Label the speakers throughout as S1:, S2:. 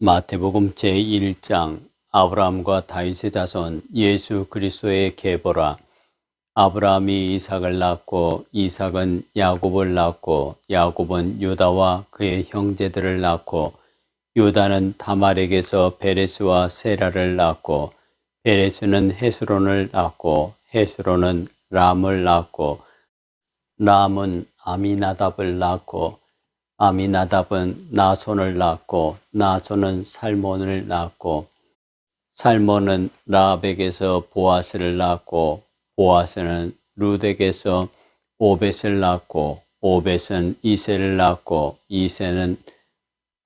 S1: 마태복음 제1장 아브라함과 다윗의 자손 예수 그리스도의 계보라. 아브라함이 이삭을 낳고 이삭은 야곱을 낳고 야곱은 유다와 그의 형제들을 낳고 유다는 다말에게서 베레스와 세라를 낳고 베레스는 헤스론을 낳고 헤스론은 람을 낳고 람은 아미나답을 낳고 아미나답은 나손을 낳고 나손은 살몬을 낳고 살몬은 라합에게서 보아스를 낳고 보아스는 룻에게서 오벳을 낳고 오벳은 이새를 낳고 이새는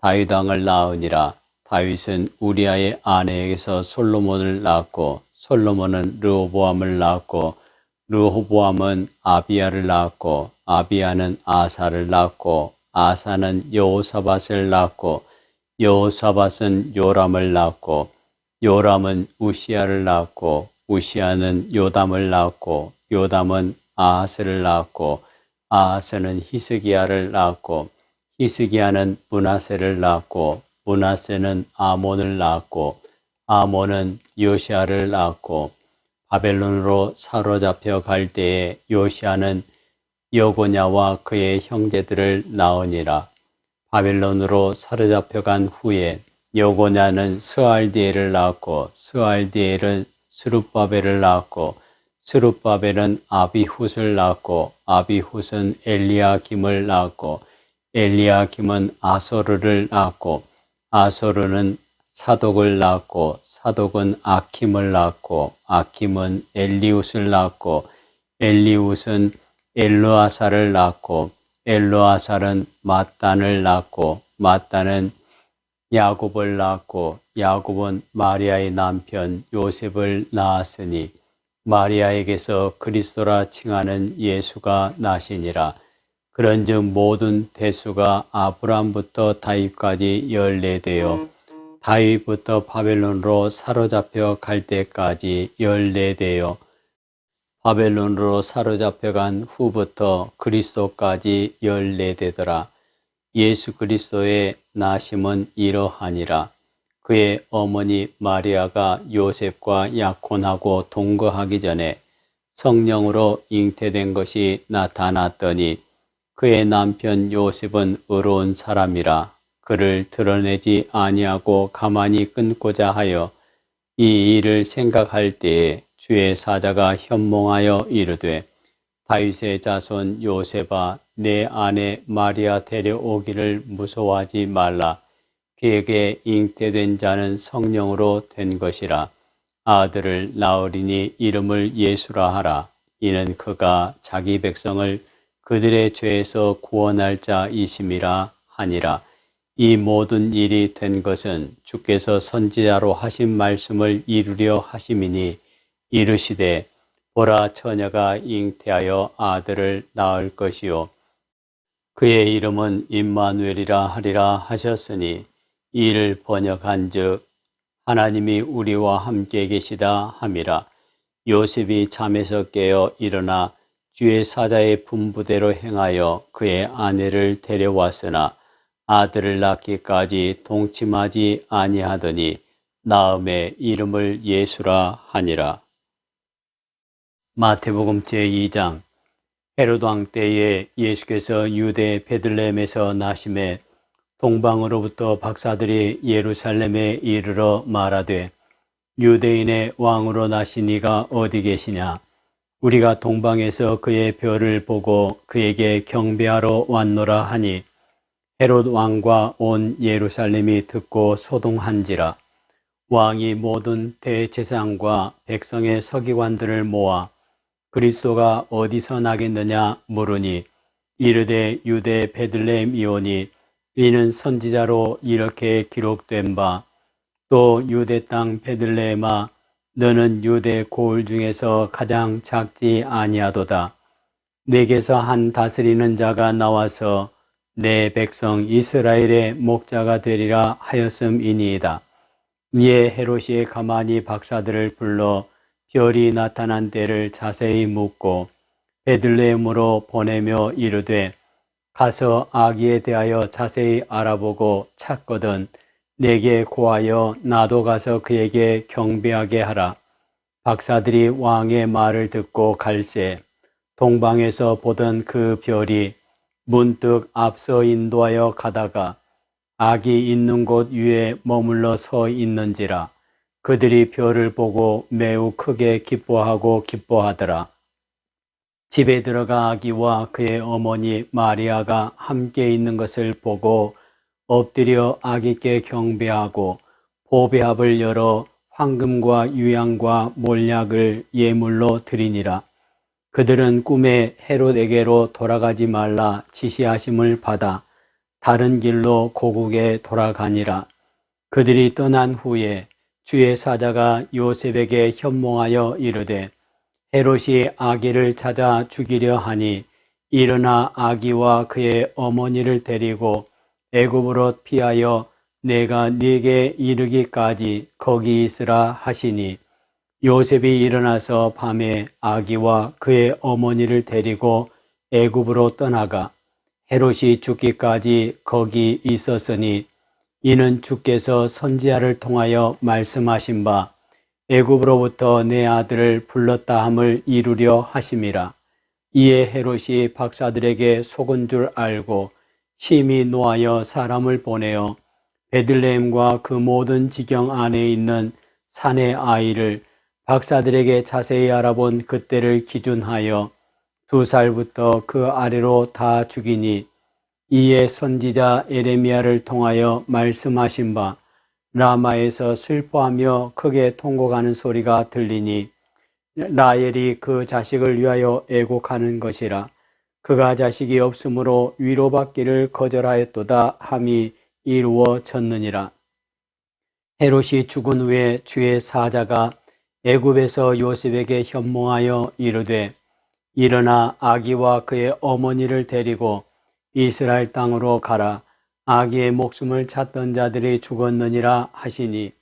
S1: 다윗 왕을 낳으니라. 다윗은 우리아의 아내에게서 솔로몬을 낳고 솔로몬은 르호보암을 낳고 르호보암은 아비야를 낳고 아비야는 아사를 낳고 아사는 여호사밧을 낳고 여호사밧은 요람을 낳고 요람은 우시야를 낳고 우시야는 요담을 낳고 요담은 아하스를 낳고 아하스는 히스기야를 낳고 히스기야는 므낫세를 낳고 므낫세는 아몬을 낳고 아몬은 요시야를 낳고 바벨론으로 사로잡혀 갈 때에 요시야는 여고냐와 그의 형제들을 낳으니라. 바벨론으로 사로잡혀간 후에 여고냐는 스알디엘을 낳고 스알디엘은 스룹바벨을 낳고 스룹바벨은 아비훗을 낳고 아비훗은 엘리야김을 낳고 엘리야김은 아소르를 낳고 아소르는 사독을 낳고 사독은 아킴을 낳고 아킴은 엘리훗을 낳고 엘리훗은 엘르아사를 낳고 엘르아살은 mat단을 낳고 mat단은 야곱을 낳고 야곱은 마리아의 남편 요셉을 낳았으니 마리아에게서 그리스도라 칭하는 예수가 나시니라. 그런즉 모든 대수가 아브람부터 다윗까지 14대요 다윗부터 바벨론으로 사로잡혀 갈 때까지 14대요 바벨론으로 사로잡혀간 후부터 그리스도까지 14대더라. 예수 그리스도의 나심은 이러하니라. 그의 어머니 마리아가 요셉과 약혼하고 동거하기 전에 성령으로 잉태된 것이 나타났더니 그의 남편 요셉은 의로운 사람이라 그를 드러내지 아니하고 가만히 끊고자 하여 이 일을 생각할 때에 주의 사자가 현몽하여 이르되 다윗의 자손 요셉아 내 아내 마리아 데려오기를 무서워하지 말라. 그에게 잉태된 자는 성령으로 된 것이라. 아들을 낳으리니 이름을 예수라 하라. 이는 그가 자기 백성을 그들의 죄에서 구원할 자이심이라 하니라. 이 모든 일이 된 것은 주께서 선지자로 하신 말씀을 이루려 하심이니 이르시되 보라 처녀가 잉태하여 아들을 낳을 것이요 그의 이름은 임마누엘이라 하리라 하셨으니 이를 번역한즉 하나님이 우리와 함께 계시다 함이라. 요셉이 잠에서 깨어 일어나 주의 사자의 분부대로 행하여 그의 아내를 데려왔으나 아들을 낳기까지 동침하지 아니하더니 낳음에 이름을 예수라 하니라. 마태복음 제2장 헤롯 왕 때에 예수께서 유대 베들레헴에서 나심에 동방으로부터 박사들이 예루살렘에 이르러 말하되 유대인의 왕으로 나신 이가 어디 계시냐. 우리가 동방에서 그의 별을 보고 그에게 경배하러 왔노라 하니 헤롯 왕과 온 예루살렘이 듣고 소동한지라. 왕이 모든 대제사장과 백성의 서기관들을 모아 그리스도가 어디서 나겠느냐 물으니 이르되 유대 베들레헴이오니 이는 선지자로 이렇게 기록된 바 또 유대 땅 베들레헴아 너는 유대 고을 중에서 가장 작지 아니하도다. 내게서 한 다스리는 자가 나와서 내 백성 이스라엘의 목자가 되리라 하였음이니이다. 이에 헤롯이 가만히 박사들을 불러 별이 나타난 때를 자세히 묻고 베들레헴으로 보내며 이르되 가서 아기에 대하여 자세히 알아보고 찾거든 내게 고하여 나도 가서 그에게 경배하게 하라. 박사들이 왕의 말을 듣고 갈새 동방에서 보던 그 별이 문득 앞서 인도하여 가다가 악이 있는 곳 위에 머물러 서 있는지라. 그들이 별을 보고 매우 크게 기뻐하더라. 집에 들어가 아기와 그의 어머니 마리아가 함께 있는 것을 보고 엎드려 아기께 경배하고 보배합을 열어 황금과 유향과 몰약을 예물로 드리니라. 그들은 꿈에 헤롯에게로 돌아가지 말라 지시하심을 받아 다른 길로 고국에 돌아가니라. 그들이 떠난 후에 주의 사자가 요셉에게 현몽하여 이르되 헤롯이 아기를 찾아 죽이려 하니 일어나 아기와 그의 어머니를 데리고 애굽으로 피하여 내가 네게 이르기까지 거기 있으라 하시니 요셉이 일어나서 밤에 아기와 그의 어머니를 데리고 애굽으로 떠나가 헤롯이 죽기까지 거기 있었으니 이는 주께서 선지자를 통하여 말씀하신 바 애굽으로부터 내 아들을 불렀다 함을 이루려 하심이라. 이에 헤롯이 박사들에게 속은 줄 알고 심히 노하여 사람을 보내어 베들레헴과 그 모든 지경 안에 있는 산의 아이를 박사들에게 자세히 알아본 그때를 기준하여 2살부터 그 아래로 다 죽이니 이에 선지자 에레미야를 통하여 말씀하신 바 라마에서 슬퍼하며 크게 통곡하는 소리가 들리니 라헬이 그 자식을 위하여 애곡하는 것이라. 그가 자식이 없으므로 위로받기를 거절하였도다 함이 이루어졌느니라. 헤롯이 죽은 후에 주의 사자가 애굽에서 요셉에게 현몽하여 이르되 일어나 아기와 그의 어머니를 데리고 이스라엘 땅으로 가라. 아기의 목숨을 찾던 자들이 죽었느니라 하시니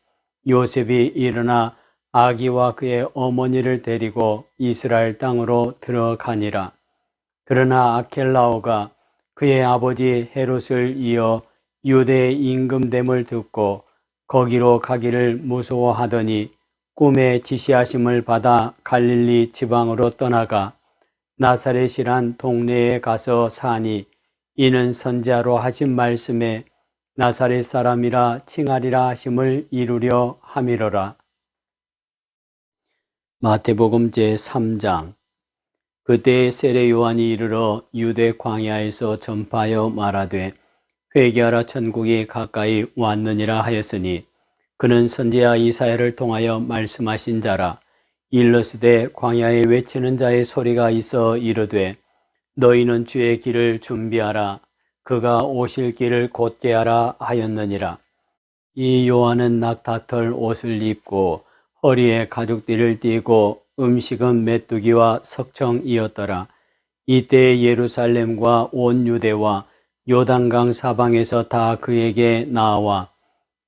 S1: 요셉이 일어나 아기와 그의 어머니를 데리고 이스라엘 땅으로 들어가니라. 그러나 아켈라오가 그의 아버지 헤롯을 이어 유대의 임금됨을 듣고 거기로 가기를 무서워하더니 꿈에 지시하심을 받아 갈릴리 지방으로 떠나가 나사렛이란 동네에 가서 사니 이는 선지자로 하신 말씀에 나사렛 사람이라 칭하리라 하심을 이루려 함이로라. 마태복음 제3장. 그때 세례 요한이 이르러 유대 광야에서 전파하여 말하되 회개하라 천국이 가까이 왔느니라 하였으니 그는 선지자 이사야를 통하여 말씀하신 자라. 일러스되 광야에 외치는 자의 소리가 있어 이르되 너희는 주의 길을 준비하라. 그가 오실 길을 곧게 하라 하였느니라. 이 요한은 낙타털 옷을 입고 허리에 가죽띠를 띠고 음식은 메뚜기와 석청이었더라. 이때 예루살렘과 온 유대와 요단강 사방에서 다 그에게 나와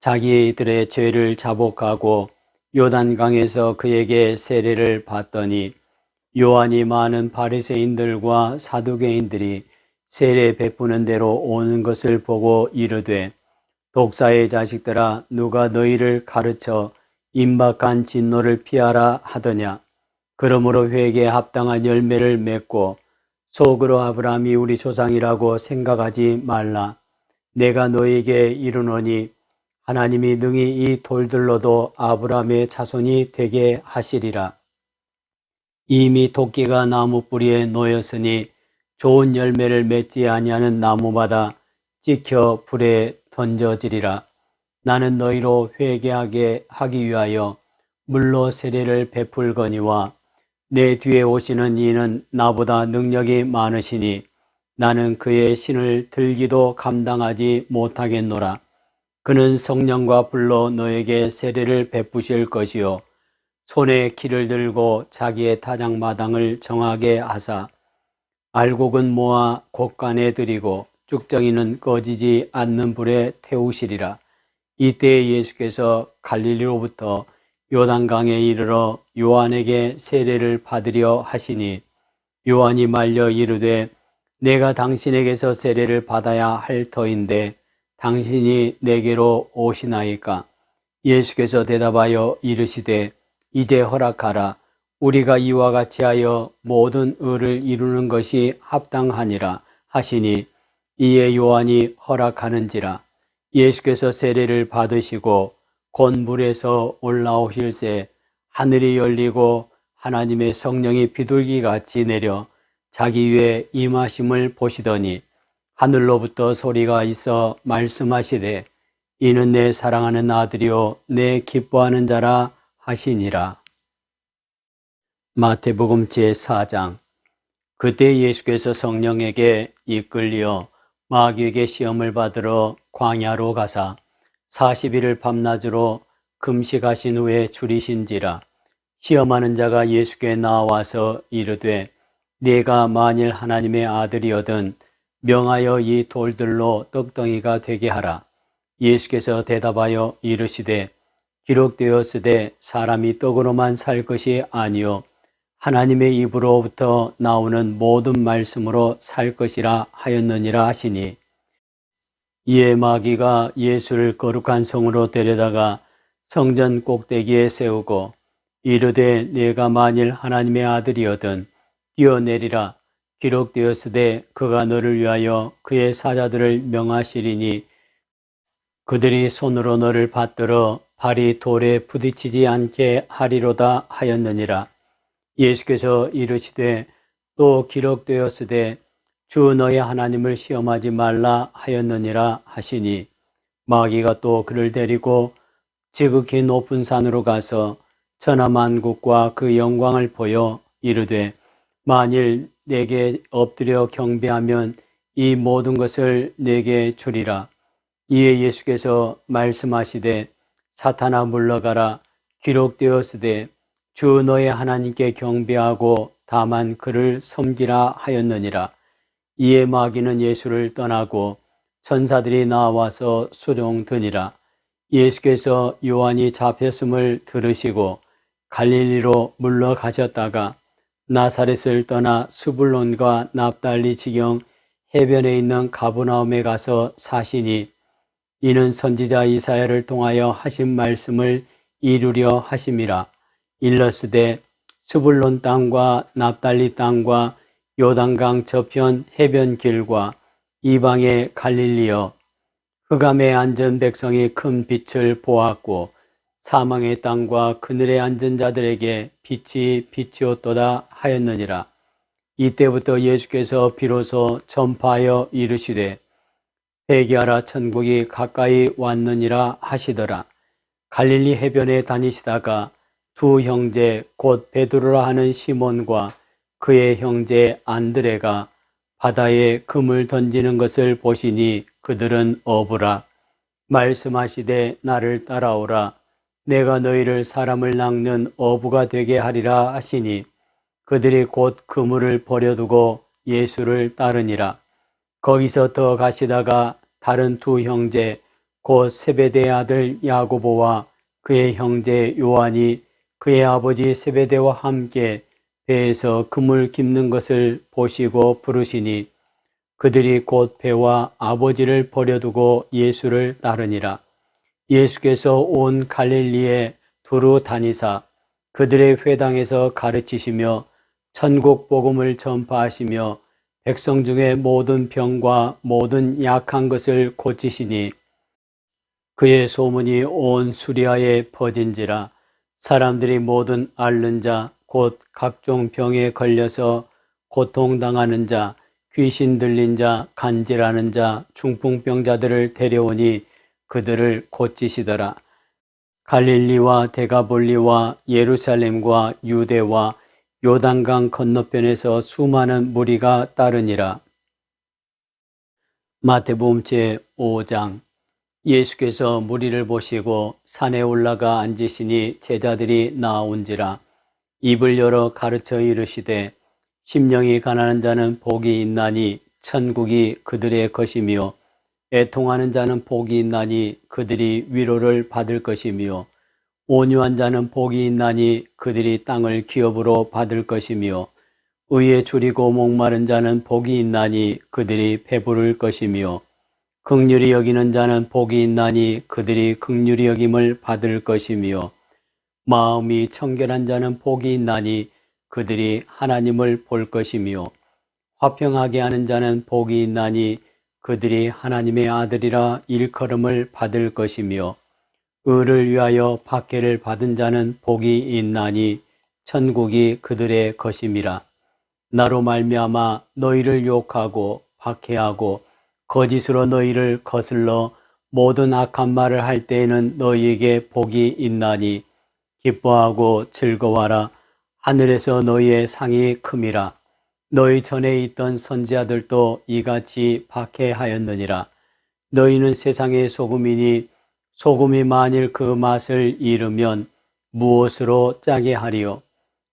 S1: 자기들의 죄를 자복하고 요단강에서 그에게 세례를 받더니 요한이 많은 바리새인들과 사두개인들이 세례 베푸는 대로 오는 것을 보고 이르되 독사의 자식들아 누가 너희를 가르쳐 임박한 진노를 피하라 하더냐. 그러므로 회개에 합당한 열매를 맺고 속으로 아브라함이 우리 조상이라고 생각하지 말라. 내가 너희에게 이르노니 하나님이 능히 이 돌들로도 아브라함의 자손이 되게 하시리라. 이미 도끼가 나무 뿌리에 놓였으니 좋은 열매를 맺지 아니하는 나무마다 찍혀 불에 던져지리라. 나는 너희로 회개하게 하기 위하여 물로 세례를 베풀거니와 내 뒤에 오시는 이는 나보다 능력이 많으시니 나는 그의 신을 들기도 감당하지 못하겠노라. 그는 성령과 불로 너에게 세례를 베푸실 것이요 손에 키를 들고 자기의 타작마당을 정하게 하사 알곡은 모아 곳간에 들이고 쭉정이는 꺼지지 않는 불에 태우시리라. 이때 예수께서 갈릴리로부터 요단강에 이르러 요한에게 세례를 받으려 하시니 요한이 말려 이르되 내가 당신에게서 세례를 받아야 할 터인데 당신이 내게로 오시나이까? 예수께서 대답하여 이르시되 이제 허락하라. 우리가 이와 같이 하여 모든 의를 이루는 것이 합당하니라 하시니 이에 요한이 허락하는지라. 예수께서 세례를 받으시고 곧 물에서 올라오실새 하늘이 열리고 하나님의 성령이 비둘기같이 내려 자기 위에 임하심을 보시더니 하늘로부터 소리가 있어 말씀하시되 이는 내 사랑하는 아들이요 내 기뻐하는 자라 하시니라. 마태복음 제4장. 그때 예수께서 성령에게 이끌려 마귀에게 시험을 받으러 광야로 가사 40일을 밤낮으로 금식하신 후에 줄이신지라. 시험하는 자가 예수께 나와서 이르되 네가 만일 하나님의 아들이거든 명하여 이 돌들로 떡덩이가 되게 하라. 예수께서 대답하여 이르시되 기록되었으되 사람이 떡으로만 살 것이 아니요 하나님의 입으로부터 나오는 모든 말씀으로 살 것이라 하였느니라 하시니 이에 마귀가 예수를 거룩한 성으로 데려다가 성전 꼭대기에 세우고 이르되 네가 만일 하나님의 아들이거든 뛰어내리라. 기록되었으되 그가 너를 위하여 그의 사자들을 명하시리니 그들이 손으로 너를 받들어 발이 돌에 부딪히지 않게 하리로다 하였느니라. 예수께서 이르시되 또 기록되었으되 주 너의 하나님을 시험하지 말라 하였느니라 하시니 마귀가 또 그를 데리고 지극히 높은 산으로 가서 천하만국과 그 영광을 보여 이르되 만일 내게 엎드려 경배하면 이 모든 것을 내게 주리라. 이에 예수께서 말씀하시되 사탄아 물러가라. 기록되었으되 주 너의 하나님께 경배하고 다만 그를 섬기라 하였느니라. 이에 마귀는 예수를 떠나고 천사들이 나와서 수종드니라. 예수께서 요한이 잡혔음을 들으시고 갈릴리로 물러가셨다가 나사렛을 떠나 스불론과 납달리 지경 해변에 있는 가브나움에 가서 사시니 이는 선지자 이사야를 통하여 하신 말씀을 이루려 하심이라. 일러스되 스불론 땅과 납달리 땅과 요단강 저편 해변 길과 이방의 갈릴리여 흑암에 앉은 백성이 큰 빛을 보았고 사망의 땅과 그늘에 앉은 자들에게 빛이 비치었도다 하였느니라. 이때부터 예수께서 비로소 전파하여 이르시되 회개하라 천국이 가까이 왔느니라 하시더라. 갈릴리 해변에 다니시다가 두 형제 곧 베드로라 하는 시몬과 그의 형제 안드레가 바다에 금을 던지는 것을 보시니 그들은 어부라. 말씀하시되 나를 따라오라. 내가 너희를 사람을 낚는 어부가 되게 하리라 하시니 그들이 곧 그물을 버려두고 예수를 따르니라. 거기서 더 가시다가 다른 두 형제 곧 세베대의 아들 야고보와 그의 형제 요한이 그의 아버지 세베대와 함께 배에서 그물 깁는 것을 보시고 부르시니 그들이 곧 배와 아버지를 버려두고 예수를 따르니라. 예수께서 온 갈릴리에 두루 다니사 그들의 회당에서 가르치시며 천국 복음을 전파하시며 백성 중에 모든 병과 모든 약한 것을 고치시니 그의 소문이 온 수리아에 퍼진지라. 사람들이 모든 앓는 자 곧 각종 병에 걸려서 고통당하는 자 귀신 들린 자 간질하는 자 중풍병자들을 데려오니 그들을 고치시더라. 갈릴리와 데가볼리와 예루살렘과 유대와 요단강 건너편에서 수많은 무리가 따르니라. 마태복음 제5장. 예수께서 무리를 보시고 산에 올라가 앉으시니 제자들이 나온지라. 입을 열어 가르쳐 이르시되 심령이 가난한 자는 복이 있나니 천국이 그들의 것이며 애통하는 자는 복이 있나니 그들이 위로를 받을 것이며 온유한 자는 복이 있나니 그들이 땅을 기업으로 받을 것이며 의에 줄이고 목마른 자는 복이 있나니 그들이 배부를 것이며 긍휼히 여기는 자는 복이 있나니 그들이 긍휼히 여김을 받을 것이며 마음이 청결한 자는 복이 있나니 그들이 하나님을 볼 것이며 화평하게 하는 자는 복이 있나니 그들이 하나님의 아들이라 일컬음을 받을 것이며 의를 위하여 박해를 받은 자는 복이 있나니 천국이 그들의 것임이라. 나로 말미암아 너희를 욕하고 박해하고 거짓으로 너희를 거슬러 모든 악한 말을 할 때에는 너희에게 복이 있나니 기뻐하고 즐거워하라. 하늘에서 너희의 상이 큼이라. 너희 전에 있던 선지자들도 이같이 박해하였느니라. 너희는 세상의 소금이니 소금이 만일 그 맛을 잃으면 무엇으로 짜게 하리요?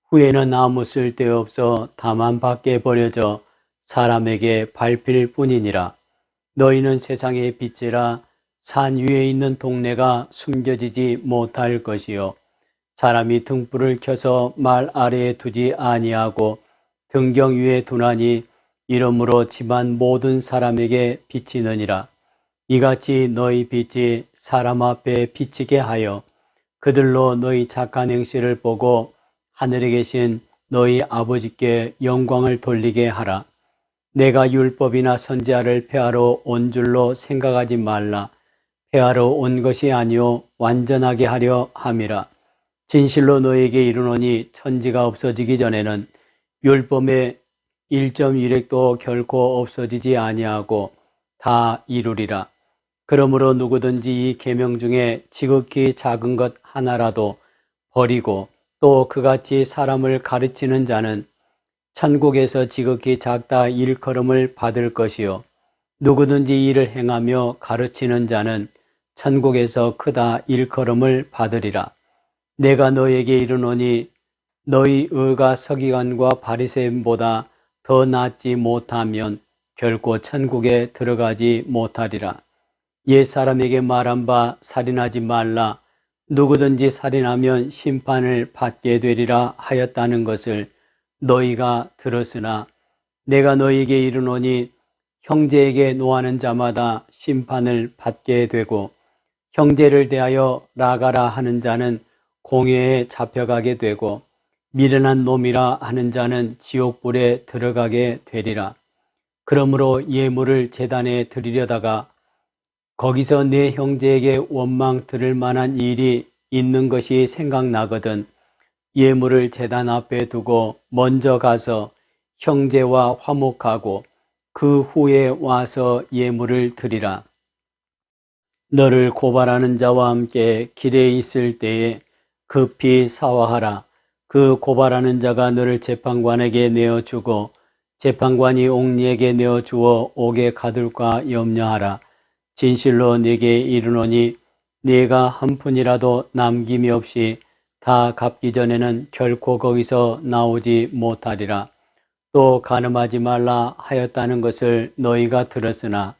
S1: 후에는 아무 쓸데없어 다만 밖에 버려져 사람에게 밟힐 뿐이니라. 너희는 세상의 빛이라. 산 위에 있는 동네가 숨겨지지 못할 것이요 사람이 등불을 켜서 말 아래에 두지 아니하고 등경 위에 두나니 이러므로 집안 모든 사람에게 비치느니라. 이같이 너희 빛이 사람 앞에 비치게 하여 그들로 너희 착한 행실을 보고 하늘에 계신 너희 아버지께 영광을 돌리게 하라. 내가 율법이나 선지자를 폐하러 온 줄로 생각하지 말라. 폐하러 온 것이 아니요 완전하게 하려 함이라. 진실로 너에게 이르노니 천지가 없어지기 전에는 율법의 1.1획도 결코 없어지지 아니하고 다 이루리라. 그러므로 누구든지 이 계명 중에 지극히 작은 것 하나라도 버리고 또 그같이 사람을 가르치는 자는 천국에서 지극히 작다 일컬음을 받을 것이요 누구든지 이를 행하며 가르치는 자는 천국에서 크다 일컬음을 받으리라. 내가 너에게 이르노니 너희 의가 서기관과 바리새인보다 더 낫지 못하면 결코 천국에 들어가지 못하리라. 옛 사람에게 말한 바 살인하지 말라. 누구든지 살인하면 심판을 받게 되리라 하였다는 것을 너희가 들었으나 내가 너희에게 이르노니 형제에게 노하는 자마다 심판을 받게 되고 형제를 대하여 라가라 하는 자는 공회에 잡혀가게 되고 미련한 놈이라 하는 자는 지옥불에 들어가게 되리라. 그러므로 예물을 제단에 드리려다가 거기서 내 형제에게 원망 들을 만한 일이 있는 것이 생각나거든 예물을 제단 앞에 두고 먼저 가서 형제와 화목하고 그 후에 와서 예물을 드리라. 너를 고발하는 자와 함께 길에 있을 때에 급히 사화하라. 그 고발하는 자가 너를 재판관에게 내어주고 재판관이 옥리에게 내어주어 옥에 가둘까 염려하라. 진실로 네게 이르노니 네가 한 푼이라도 남김이 없이 다 갚기 전에는 결코 거기서 나오지 못하리라. 또 간음하지 말라 하였다는 것을 너희가 들었으나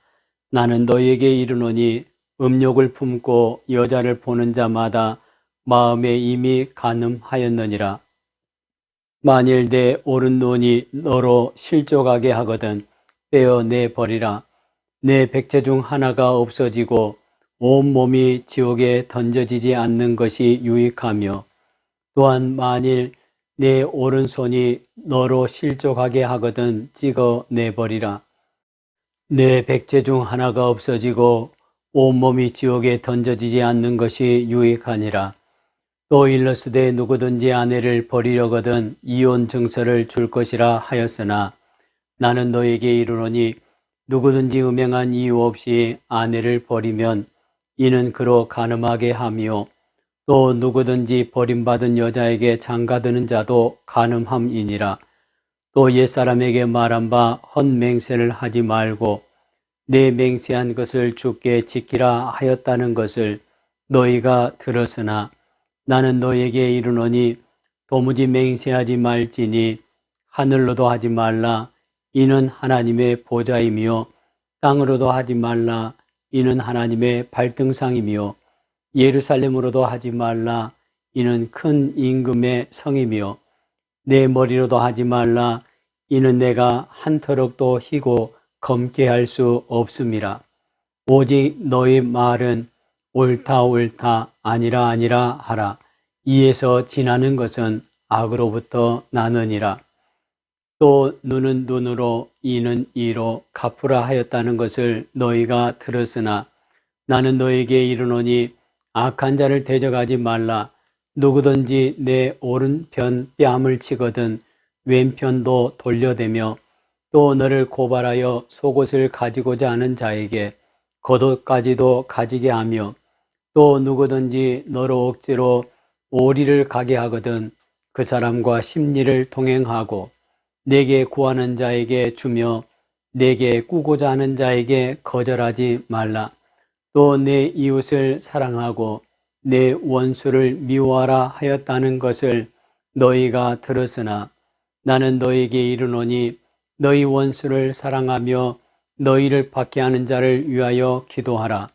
S1: 나는 너희에게 이르노니 음욕을 품고 여자를 보는 자마다 마음에 이미 간음하였느니라. 만일 내 오른눈이 너로 실족하게 하거든 빼어내버리라. 내 백체 중 하나가 없어지고 온몸이 지옥에 던져지지 않는 것이 유익하며 또한 만일 내 오른손이 너로 실족하게 하거든 찍어내버리라. 내 백체 중 하나가 없어지고 온몸이 지옥에 던져지지 않는 것이 유익하니라. 또 일러스되 누구든지 아내를 버리려거든 이혼 증서를 줄 것이라 하였으나 나는 너에게 이르노니 누구든지 음행한 이유 없이 아내를 버리면 이는 그로 간음하게 하며 또 누구든지 버림받은 여자에게 장가드는 자도 간음함이니라. 또 옛사람에게 말한 바 헛맹세를 하지 말고 내 맹세한 것을 주께 지키라 하였다는 것을 너희가 들었으나 나는 너에게 이르노니 도무지 맹세하지 말지니 하늘로도 하지 말라. 이는 하나님의 보좌이며 땅으로도 하지 말라. 이는 하나님의 발등상이며 예루살렘으로도 하지 말라. 이는 큰 임금의 성이며 내 머리로도 하지 말라. 이는 내가 한 터럭도 희고 검게 할 수 없음이라. 오직 너희 말은 옳다 옳다 아니라 아니라 하라. 이에서 지나는 것은 악으로부터 나느니라. 또 눈은 눈으로 이는 이로 갚으라 하였다는 것을 너희가 들었으나 나는 너희에게 이르노니 악한 자를 대적하지 말라. 누구든지 내 오른편 뺨을 치거든 왼편도 돌려대며 또 너를 고발하여 속옷을 가지고자 하는 자에게 겉옷까지도 가지게 하며 또 누구든지 너로 억지로 오리를 가게 하거든 그 사람과 십리를 동행하고 내게 구하는 자에게 주며 내게 꾸고자 하는 자에게 거절하지 말라. 또 내 이웃을 사랑하고 내 원수를 미워하라 하였다는 것을 너희가 들었으나 나는 너희에게 이르노니 너희 원수를 사랑하며 너희를 박해하는 자를 위하여 기도하라.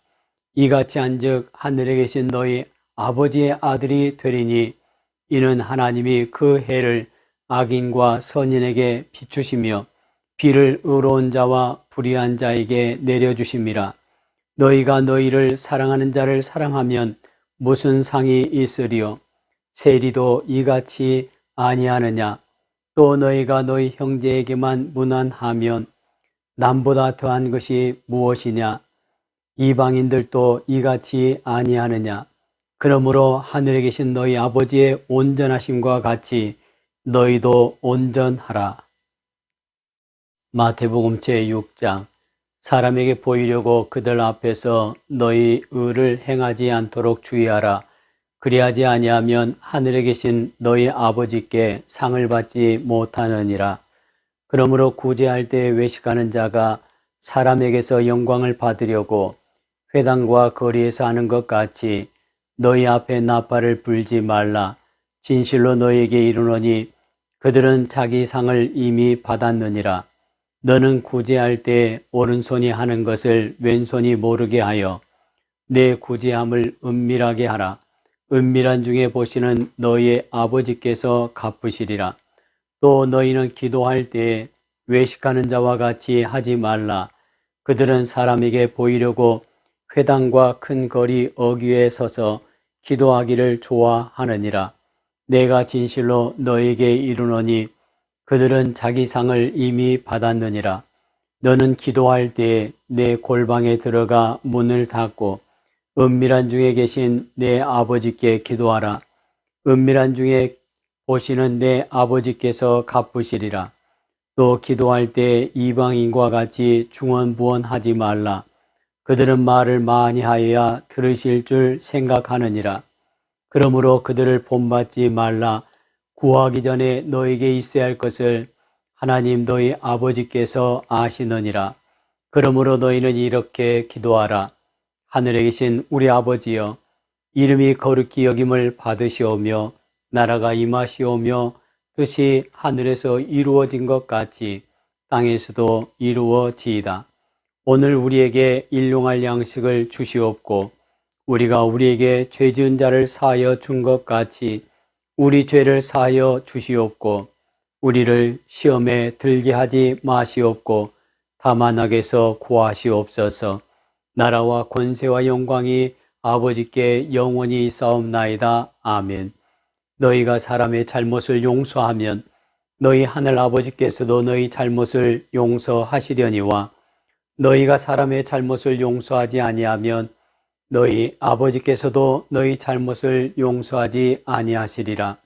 S1: 이같이 한즉 하늘에 계신 너희 아버지의 아들이 되리니 이는 하나님이 그 해를 악인과 선인에게 비추시며 비를 의로운 자와 불의한 자에게 내려주심이라. 너희가 너희를 사랑하는 자를 사랑하면 무슨 상이 있으리요? 세리도 이같이 아니하느냐? 또 너희가 너희 형제에게만 무난하면 남보다 더한 것이 무엇이냐? 이방인들도 이같이 아니하느냐? 그러므로 하늘에 계신 너희 아버지의 온전하심과 같이 너희도 온전하라. 마태복음 제6장. 사람에게 보이려고 그들 앞에서 너희 의를 행하지 않도록 주의하라. 그리하지 아니하면 하늘에 계신 너희 아버지께 상을 받지 못하느니라. 그러므로 구제할 때 외식하는 자가 사람에게서 영광을 받으려고 회당과 거리에서 하는 것 같이 너희 앞에 나팔을 불지 말라. 진실로 너희에게 이르노니 그들은 자기 상을 이미 받았느니라. 너는 구제할 때 오른손이 하는 것을 왼손이 모르게 하여 내 구제함을 은밀하게 하라. 은밀한 중에 보시는 너희의 아버지께서 갚으시리라. 또 너희는 기도할 때 외식하는 자와 같이 하지 말라. 그들은 사람에게 보이려고 회당과 큰 거리 어귀에 서서 기도하기를 좋아하느니라. 내가 진실로 너에게 이르노니 그들은 자기 상을 이미 받았느니라. 너는 기도할 때 내 골방에 들어가 문을 닫고 은밀한 중에 계신 내 아버지께 기도하라. 은밀한 중에 보시는 내 아버지께서 갚으시리라. 또 기도할 때 이방인과 같이 중언부언하지 말라. 그들은 말을 많이 하여야 들으실 줄 생각하느니라. 그러므로 그들을 본받지 말라. 구하기 전에 너에게 있어야 할 것을 하나님 너희 아버지께서 아시느니라. 그러므로 너희는 이렇게 기도하라. 하늘에 계신 우리 아버지여, 이름이 거룩히 여김을 받으시오며 나라가 임하시오며 뜻이 하늘에서 이루어진 것 같이 땅에서도 이루어지이다. 오늘 우리에게 일용할 양식을 주시옵고 우리가 우리에게 죄 지은 자를 사하여 준 것 같이 우리 죄를 사하여 주시옵고 우리를 시험에 들게 하지 마시옵고 다만 악에서 구하시옵소서. 나라와 권세와 영광이 아버지께 영원히 있사옵나이다. 아멘. 너희가 사람의 잘못을 용서하면 너희 하늘 아버지께서도 너희 잘못을 용서하시려니와 너희가 사람의 잘못을 용서하지 아니하면 너희 아버지께서도 너희 잘못을 용서하지 아니하시리라.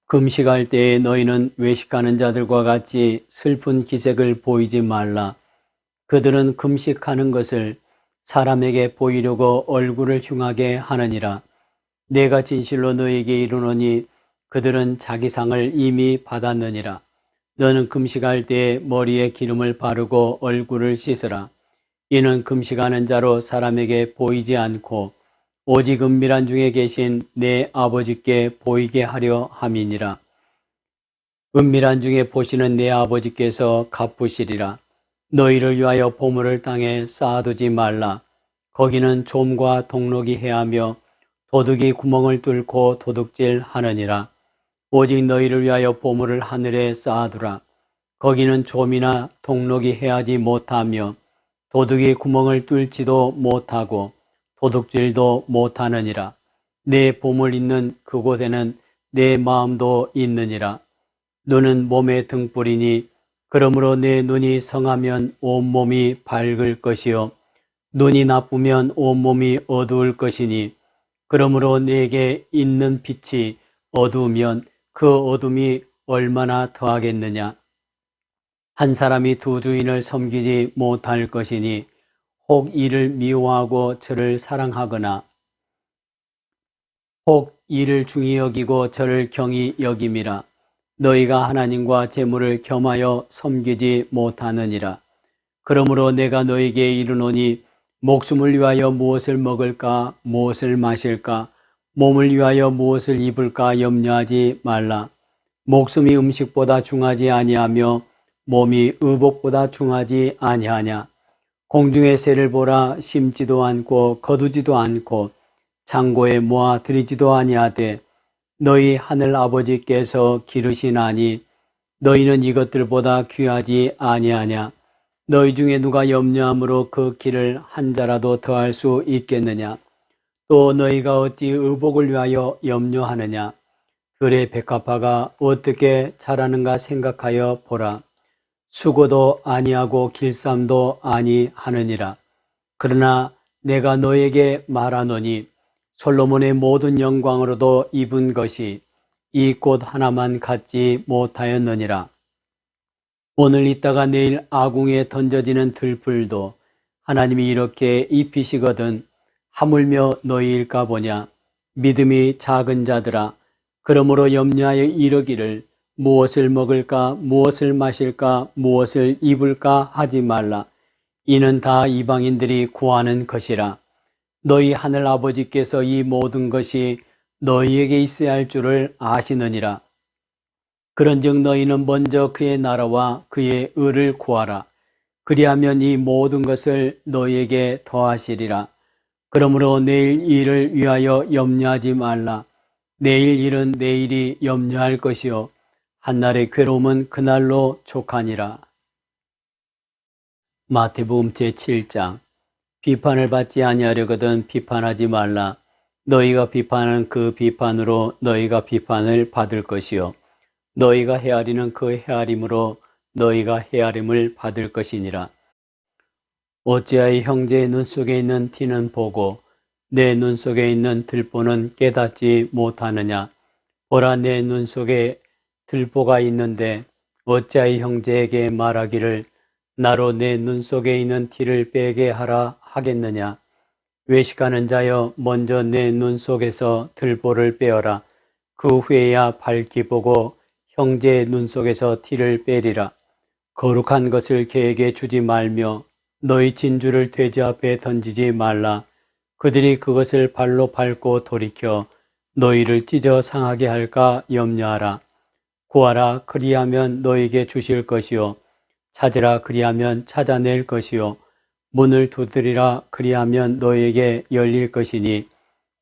S1: 금식할 때에 너희는 외식하는 자들과 같이 슬픈 기색을 보이지 말라. 그들은 금식하는 것을 사람에게 보이려고 얼굴을 흉하게 하느니라. 내가 진실로 너희에게 이르노니 그들은 자기 상을 이미 받았느니라. 너는 금식할 때에 머리에 기름을 바르고 얼굴을 씻으라. 이는 금식하는 자로 사람에게 보이지 않고 오직 은밀한 중에 계신 내 아버지께 보이게 하려 함이니라. 은밀한 중에 보시는 내 아버지께서 갚으시리라. 너희를 위하여 보물을 땅에 쌓아두지 말라. 거기는 좀과 동록이 해하며 도둑이 구멍을 뚫고 도둑질 하느니라. 오직 너희를 위하여 보물을 하늘에 쌓아두라. 거기는 좀이나 동록이 해하지 못하며 도둑이 구멍을 뚫지도 못하고 도둑질도 못하느니라. 내 보물 있는 그곳에는 내 마음도 있느니라. 눈은 몸의 등불이니 그러므로 내 눈이 성하면 온몸이 밝을 것이요 눈이 나쁘면 온몸이 어두울 것이니 그러므로 내게 있는 빛이 어두우면 그 어둠이 얼마나 더하겠느냐. 한 사람이 두 주인을 섬기지 못할 것이니 혹 이를 미워하고 저를 사랑하거나 혹 이를 중히 여기고 저를 경히 여김이라. 너희가 하나님과 재물을 겸하여 섬기지 못하느니라. 그러므로 내가 너희에게 이르노니 목숨을 위하여 무엇을 먹을까 무엇을 마실까 몸을 위하여 무엇을 입을까 염려하지 말라. 목숨이 음식보다 중하지 아니하며 몸이 의복보다 중하지 아니하냐. 공중의 새를 보라. 심지도 않고 거두지도 않고 창고에 모아 들이지도 아니하되 너희 하늘 아버지께서 기르시나니 너희는 이것들보다 귀하지 아니하냐. 너희 중에 누가 염려함으로 그 길을 한 자라도 더할 수 있겠느냐. 또 너희가 어찌 의복을 위하여 염려하느냐. 들의 백합화가 어떻게 자라는가 생각하여 보라. 수고도 아니하고 길쌈도 아니하느니라. 그러나 내가 너에게 말하노니 솔로몬의 모든 영광으로도 입은 것이 이 꽃 하나만 갖지 못하였느니라. 오늘 있다가 내일 아궁이에 던져지는 들풀도 하나님이 이렇게 입히시거든 하물며 너희일까 보냐. 믿음이 작은 자들아, 그러므로 염려하여 이르기를 무엇을 먹을까 무엇을 마실까 무엇을 입을까 하지 말라. 이는 다 이방인들이 구하는 것이라. 너희 하늘 아버지께서 이 모든 것이 너희에게 있어야 할 줄을 아시느니라. 그런즉 너희는 먼저 그의 나라와 그의 의를 구하라. 그리하면 이 모든 것을 너희에게 더하시리라. 그러므로 내일 일을 위하여 염려하지 말라. 내일 일은 내일이 염려할 것이요 한날의 괴로움은 그날로 족하니라. 마태복음 제7장. 비판을 받지 아니하려거든 비판하지 말라. 너희가 비판하는 그 비판으로 너희가 비판을 받을 것이요 너희가 헤아리는 그 헤아림으로 너희가 헤아림을 받을 것이니라. 어찌하여 형제의 눈 속에 있는 티는 보고 내 눈 속에 있는 들보는 깨닫지 못하느냐. 보라, 내 눈 속에 들보가 있는데 어찌하여 형제에게 말하기를 나로 내 눈 속에 있는 티를 빼게 하라 하겠느냐. 외식하는 자여, 먼저 내 눈 속에서 들보를 빼어라. 그 후에야 밝히 보고 형제의 눈 속에서 티를 빼리라. 거룩한 것을 개에게 주지 말며 너희 진주를 돼지 앞에 던지지 말라. 그들이 그것을 발로 밟고 돌이켜 너희를 찢어 상하게 할까 염려하라. 구하라, 그리하면 너희에게 주실 것이요 찾으라, 그리하면 찾아낼 것이요 문을 두드리라, 그리하면 너희에게 열릴 것이니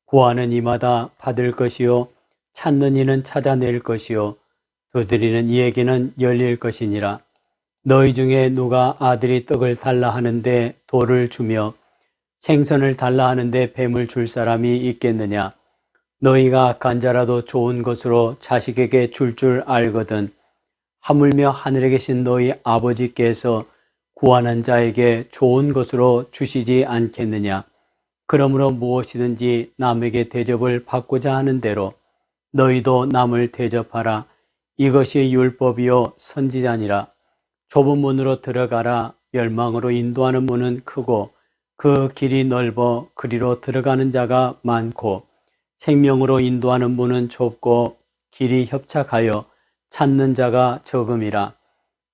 S1: 구하는 이마다 받을 것이요 찾는 이는 찾아낼 것이요 두드리는 이에게는 열릴 것이니라. 너희 중에 누가 아들이 떡을 달라 하는데 돌을 주며 생선을 달라 하는데 뱀을 줄 사람이 있겠느냐. 너희가 악한 자라도 좋은 것으로 자식에게 줄 알거든 하물며 하늘에 계신 너희 아버지께서 구하는 자에게 좋은 것으로 주시지 않겠느냐. 그러므로 무엇이든지 남에게 대접을 받고자 하는 대로 너희도 남을 대접하라. 이것이 율법이요 선지자니라. 좁은 문으로 들어가라. 멸망으로 인도하는 문은 크고 그 길이 넓어 그리로 들어가는 자가 많고 생명으로 인도하는 문은 좁고 길이 협착하여 찾는 자가 적음이라.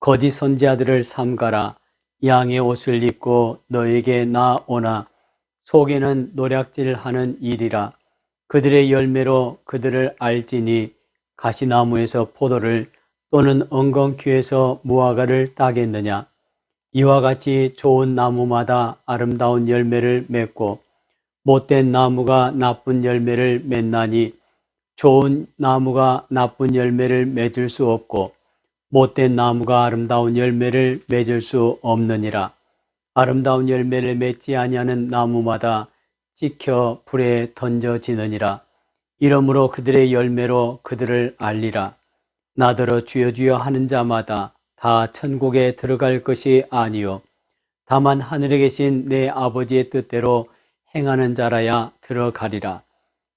S1: 거짓 선지자들을 삼가라. 양의 옷을 입고 너에게 나오나 속에는 노략질하는 일이라. 그들의 열매로 그들을 알지니 가시나무에서 포도를 또는 엉겅퀴에서 무화과를 따겠느냐. 이와 같이 좋은 나무마다 아름다운 열매를 맺고 못된 나무가 나쁜 열매를 맺나니 좋은 나무가 나쁜 열매를 맺을 수 없고 못된 나무가 아름다운 열매를 맺을 수 없느니라. 아름다운 열매를 맺지 아니하는 나무마다 찍혀 불에 던져지느니라. 이러므로 그들의 열매로 그들을 알리라. 나더러 주여 주여 하는 자마다 다 천국에 들어갈 것이 아니요 다만 하늘에 계신 내 아버지의 뜻대로 행하는 자라야 들어가리라.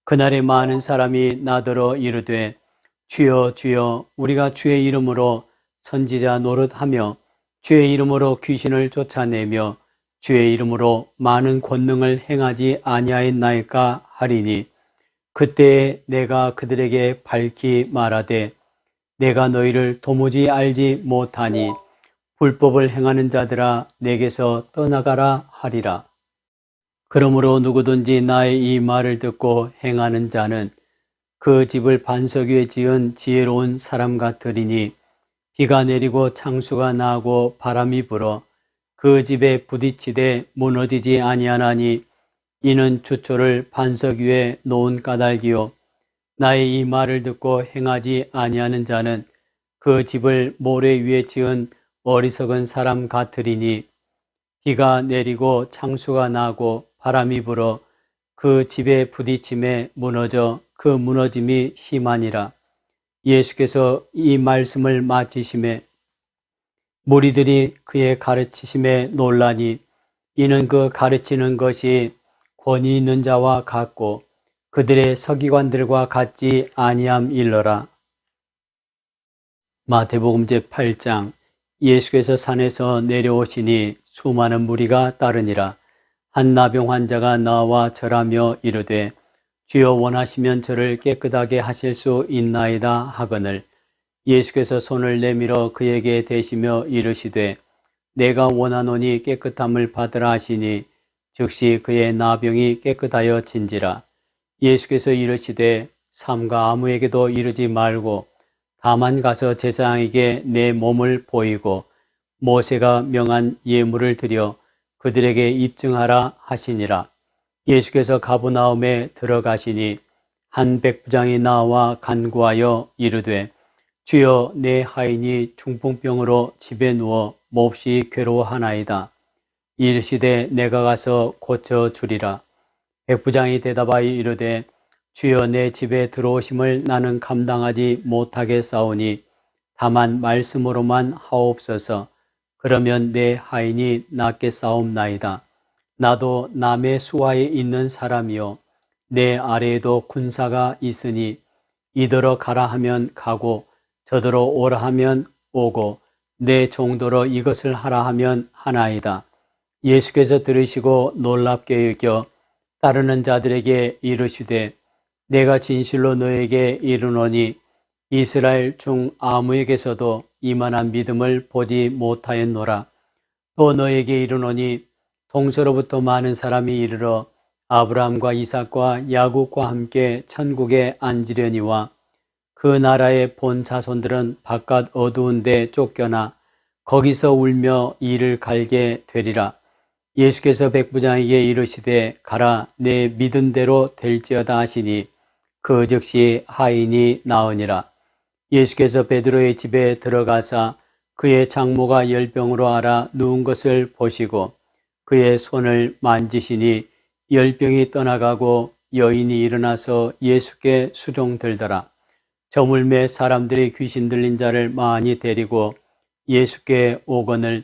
S1: 그날에 많은 사람이 나더러 이르되 주여 주여 우리가 주의 이름으로 선지자 노릇하며 주의 이름으로 귀신을 쫓아내며 주의 이름으로 많은 권능을 행하지 아니하였나이까 하리니 그때에 내가 그들에게 밝히 말하되 내가 너희를 도무지 알지 못하니 불법을 행하는 자들아 내게서 떠나가라 하리라. 그러므로 누구든지 나의 이 말을 듣고 행하는 자는 그 집을 반석 위에 지은 지혜로운 사람 같으리니 비가 내리고 창수가 나고 바람이 불어 그 집에 부딪히되 무너지지 아니하나니 이는 주초를 반석 위에 놓은 까닭이요 나의 이 말을 듣고 행하지 아니하는 자는 그 집을 모래 위에 지은 어리석은 사람 같으리니 비가 내리고 창수가 나고 바람이 불어 그 집에 부딪힘에 무너져 그 무너짐이 심하니라. 예수께서 이 말씀을 마치심에 무리들이 그의 가르치심에 놀라니 이는 그 가르치는 것이 권위 있는 자와 같고 그들의 서기관들과 같지 아니함일러라. 마태복음 제8장. 예수께서 산에서 내려오시니 수많은 무리가 따르니라. 한 나병 환자가 나와 절하며 이르되 주여 원하시면 저를 깨끗하게 하실 수 있나이다 하거늘 예수께서 손을 내밀어 그에게 대시며 이르시되 내가 원하노니 깨끗함을 받으라 하시니 즉시 그의 나병이 깨끗하여 진지라. 예수께서 이르시되 삼가 아무에게도 이르지 말고 다만 가서 제사장에게 내 몸을 보이고 모세가 명한 예물을 드려 그들에게 입증하라 하시니라. 예수께서 가버나움에 들어가시니 한 백부장이 나와 간구하여 이르되 주여 내 하인이 중풍병으로 집에 누워 몹시 괴로워하나이다. 이르시되 내가 가서 고쳐주리라. 백부장이 대답하여 이르되 주여 내 집에 들어오심을 나는 감당하지 못하겠사오니 다만 말씀으로만 하옵소서. 그러면 내 하인이 낫겠사옵나이다. 나도 남의 수하에 있는 사람이요 내 아래에도 군사가 있으니 이더러 가라 하면 가고 저더러 오라 하면 오고 내 종도로 이것을 하라 하면 하나이다. 예수께서 들으시고 놀랍게 여겨 따르는 자들에게 이르시되 내가 진실로 너에게 이르노니 이스라엘 중 아무에게서도 이만한 믿음을 보지 못하였노라. 또 너에게 이르노니 동서로부터 많은 사람이 이르러 아브라함과 이삭과 야곱과 함께 천국에 앉으려니와 그 나라의 본 자손들은 바깥 어두운 데 쫓겨나 거기서 울며 이를 갈게 되리라. 예수께서 백부장에게 이르시되 가라 내 믿은 대로 될지어다 하시니 그 즉시 하인이 나으니라. 예수께서 베드로의 집에 들어가사 그의 장모가 열병으로 앓아 누운 것을 보시고 그의 손을 만지시니 열병이 떠나가고 여인이 일어나서 예수께 수종들더라. 저물매 사람들이 귀신 들린 자를 많이 데리고 예수께 오거늘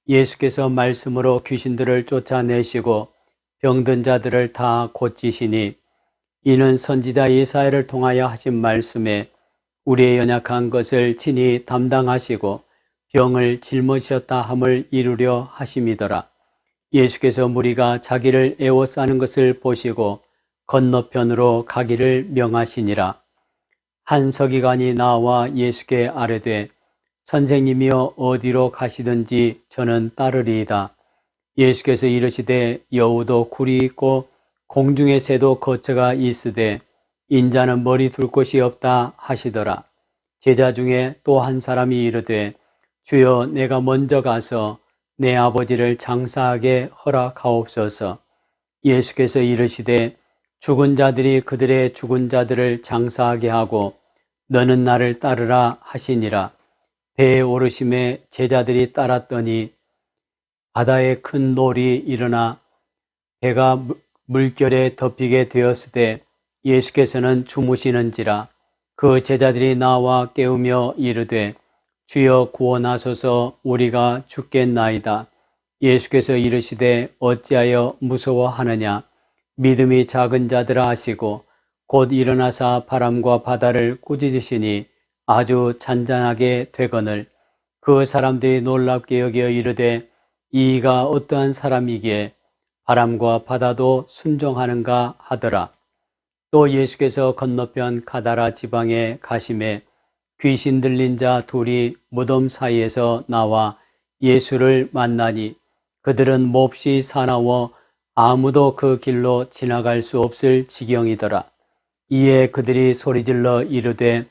S1: 예수께서 말씀으로 귀신들을 쫓아내시고 병든 자들을 다 고치시니 이는 선지자 예사야를 통하여 하신 말씀에 우리의 연약한 것을 친히 담당하시고 병을 짊어지셨다 함을 이루려 하심이더라. 예수께서 무리가 자기를 애워싸는 것을 보시고 건너편으로 가기를 명하시니라. 한 서기관이 나와 예수께 아뢰되 선생님이여 어디로 가시든지 저는 따르리이다. 예수께서 이르시되 여우도 굴이 있고 공중의 새도 거처가 있으되 인자는 머리 둘 곳이 없다 하시더라. 제자 중에 또 한 사람이 이르되 주여 내가 먼저 가서 내 아버지를 장사하게 허락하옵소서. 예수께서 이르시되 죽은 자들이 그들의 죽은 자들을 장사하게 하고 너는 나를 따르라 하시니라. 배에 오르심에 제자들이 따랐더니 바다에 큰 놀이 일어나 배가 물결에 덮이게 되었을 때 예수께서는 주무시는지라. 그 제자들이 나와 깨우며 이르되 주여 구원하소서, 우리가 죽겠나이다. 예수께서 이르시되 어찌하여 무서워하느냐. 믿음이 작은 자들아 하시고 곧 일어나사 바람과 바다를 꾸짖으시니 아주 잔잔하게 되거늘. 그 사람들이 놀랍게 여겨 이르되 이가 어떠한 사람이기에 바람과 바다도 순종하는가 하더라. 또 예수께서 건너편 가다라 지방에 가심에 귀신 들린 자 둘이 무덤 사이에서 나와 예수를 만나니 그들은 몹시 사나워 아무도 그 길로 지나갈 수 없을 지경이더라. 이에 그들이 소리질러 이르되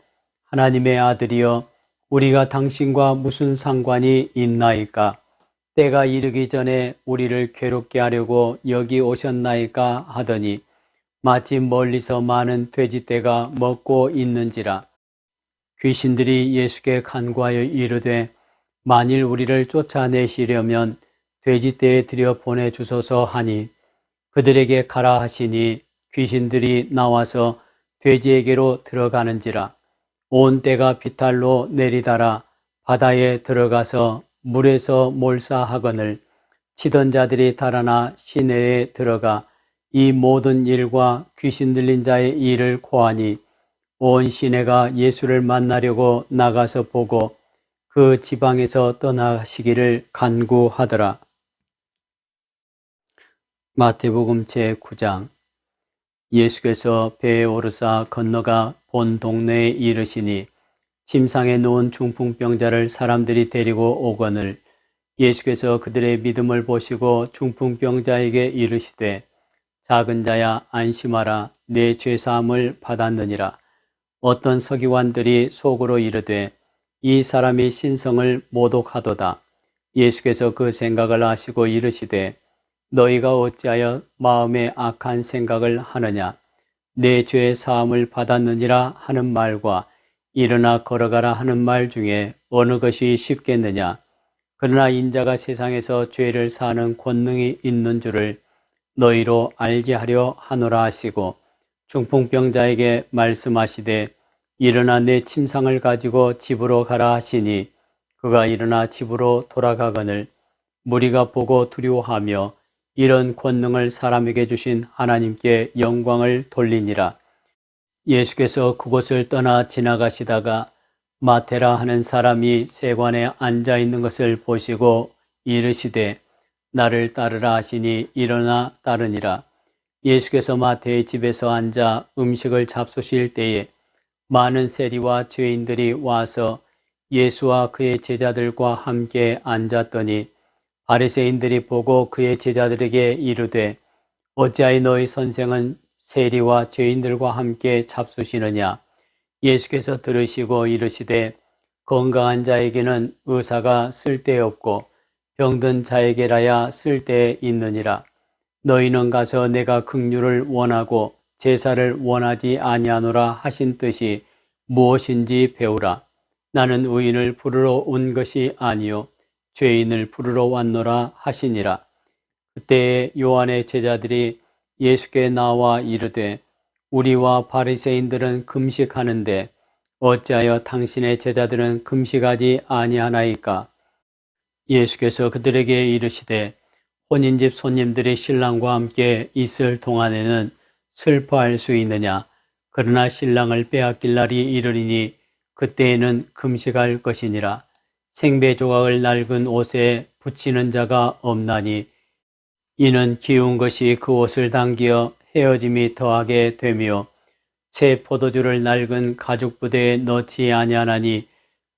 S1: 하나님의 아들이여, 우리가 당신과 무슨 상관이 있나이까? 때가 이르기 전에 우리를 괴롭게 하려고 여기 오셨나이까 하더니 마치 멀리서 많은 돼지떼가 먹고 있는지라. 귀신들이 예수께 간구하여 이르되 만일 우리를 쫓아내시려면 돼지떼에 들여 보내주소서 하니 그들에게 가라 하시니 귀신들이 나와서 돼지에게로 들어가는지라. 온 떼가 비탈로 내리달아 바다에 들어가서 물에서 몰사하거늘 치던 자들이 달아나 시내에 들어가 이 모든 일과 귀신 들린 자의 일을 고하니 온 시내가 예수를 만나려고 나가서 보고 그 지방에서 떠나시기를 간구하더라. 마태복음 제9장. 예수께서 배에 오르사 건너가 본 동네에 이르시니 침상에 누운 중풍병자를 사람들이 데리고 오거늘 예수께서 그들의 믿음을 보시고 중풍병자에게 이르시되 작은 자야 안심하라, 내 죄사함을 받았느니라. 어떤 서기관들이 속으로 이르되 이 사람이 신성을 모독하도다. 예수께서 그 생각을 아시고 이르시되 너희가 어찌하여 마음에 악한 생각을 하느냐. 내 죄 사함을 받았느니라 하는 말과 일어나 걸어가라 하는 말 중에 어느 것이 쉽겠느냐. 그러나 인자가 세상에서 죄를 사하는 권능이 있는 줄을 너희로 알게 하려 하노라 하시고 중풍병자에게 말씀하시되 일어나 내 침상을 가지고 집으로 가라 하시니 그가 일어나 집으로 돌아가거늘 무리가 보고 두려워하며 이런 권능을 사람에게 주신 하나님께 영광을 돌리니라. 예수께서 그곳을 떠나 지나가시다가 마테라 하는 사람이 세관에 앉아 있는 것을 보시고 이르시되 나를 따르라 하시니 일어나 따르니라. 예수께서 마태의 집에서 앉아 음식을 잡수실 때에 많은 세리와 죄인들이 와서 예수와 그의 제자들과 함께 앉았더니 바리새인들이 보고 그의 제자들에게 이르되 어찌하여 너희 선생은 세리와 죄인들과 함께 잡수시느냐. 예수께서 들으시고 이르시되 건강한 자에게는 의사가 쓸데없고 병든 자에게라야 쓸데 있느니라. 너희는 가서 내가 긍휼을 원하고 제사를 원하지 아니하노라 하신 뜻이 무엇인지 배우라. 나는 의인을 부르러 온 것이 아니요 죄인을 부르러 왔노라 하시니라. 그때에 요한의 제자들이 예수께 나와 이르되 우리와 바리새인들은 금식하는데 어찌하여 당신의 제자들은 금식하지 아니하나이까? 예수께서 그들에게 이르시되 혼인집 손님들이 신랑과 함께 있을 동안에는 슬퍼할 수 있느냐. 그러나 신랑을 빼앗길 날이 이르리니 그때에는 금식할 것이니라. 생배 조각을 낡은 옷에 붙이는 자가 없나니 이는 기운 것이 그 옷을 당기어 헤어짐이 더하게 되며 새 포도주를 낡은 가죽 부대에 넣지 아니하나니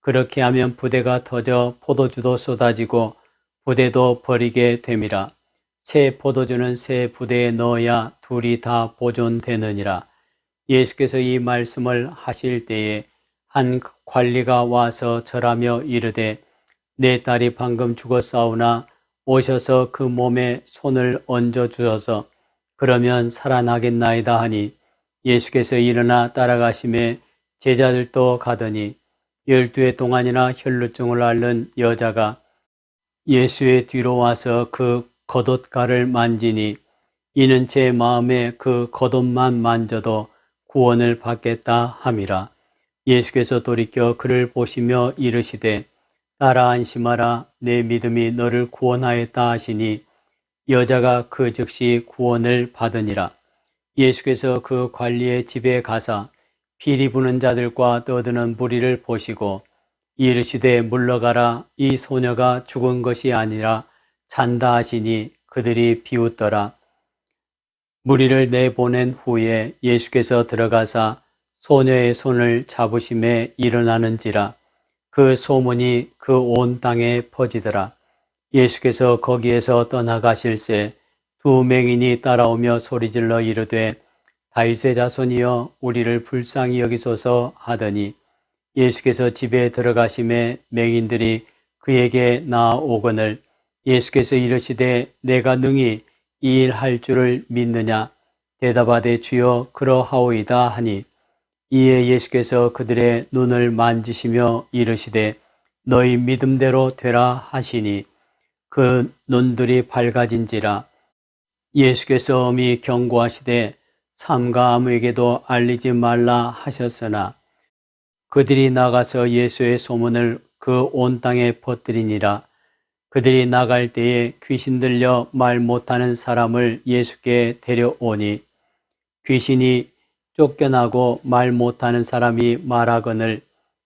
S1: 그렇게 하면 부대가 터져 포도주도 쏟아지고 부대도 버리게 됨이라. 새 포도주는 새 부대에 넣어야 둘이 다 보존되느니라. 예수께서 이 말씀을 하실 때에 한 관리가 와서 절하며 이르되 내 딸이 방금 죽었사오나 오셔서 그 몸에 손을 얹어 주셔서 그러면 살아나겠나이다 하니 예수께서 일어나 따라가심에 제자들도 가더니 12해 동안이나 혈루증을 앓는 여자가 예수의 뒤로 와서 그 겉옷가를 만지니 이는 제 마음에 그 겉옷만 만져도 구원을 받겠다 함이라. 예수께서 돌이켜 그를 보시며 이르시되 따라 안심하라. 내 믿음이 너를 구원하였다 하시니 여자가 그 즉시 구원을 받으니라. 예수께서 그 관리의 집에 가사 피리 부는 자들과 떠드는 무리를 보시고 이르시되 물러가라. 이 소녀가 죽은 것이 아니라 잔다 하시니 그들이 비웃더라. 무리를 내보낸 후에 예수께서 들어가사 소녀의 손을 잡으심에 일어나는지라. 그 소문이 그 온 땅에 퍼지더라. 예수께서 거기에서 떠나가실새 두 맹인이 따라오며 소리질러 이르되 다윗의 자손이여 우리를 불쌍히 여기소서 하더니 예수께서 집에 들어가심에 맹인들이 그에게 나아오거늘 예수께서 이르시되 내가 능히 이 일 할 줄을 믿느냐. 대답하되 주여 그러하오이다 하니 이에 예수께서 그들의 눈을 만지시며 이르시되 너희 믿음대로 되라 하시니 그 눈들이 밝아진지라. 예수께서 엄히 경고하시되 삼가 아무에게도 알리지 말라 하셨으나 그들이 나가서 예수의 소문을 그 온 땅에 퍼뜨리니라. 그들이 나갈 때에 귀신 들려 말 못하는 사람을 예수께 데려오니 귀신이 쫓겨나고 말 못하는 사람이 말하거늘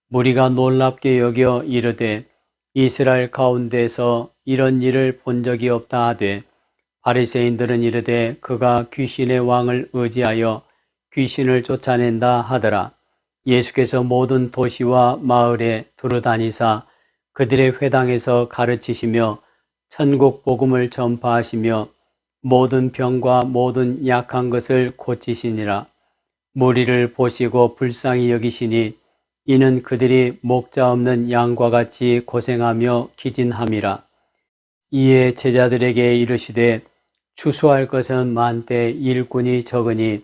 S1: 무리가 놀랍게 여겨 이르되 이스라엘 가운데서 이런 일을 본 적이 없다 하되 바리새인들은 이르되 그가 귀신의 왕을 의지하여 귀신을 쫓아낸다 하더라. 예수께서 모든 도시와 마을에 두루다니사 그들의 회당에서 가르치시며 천국 복음을 전파하시며 모든 병과 모든 약한 것을 고치시니라. 무리를 보시고 불쌍히 여기시니 이는 그들이 목자 없는 양과 같이 고생하며 기진함이라. 이에 제자들에게 이르시되 추수할 것은 많되 일꾼이 적으니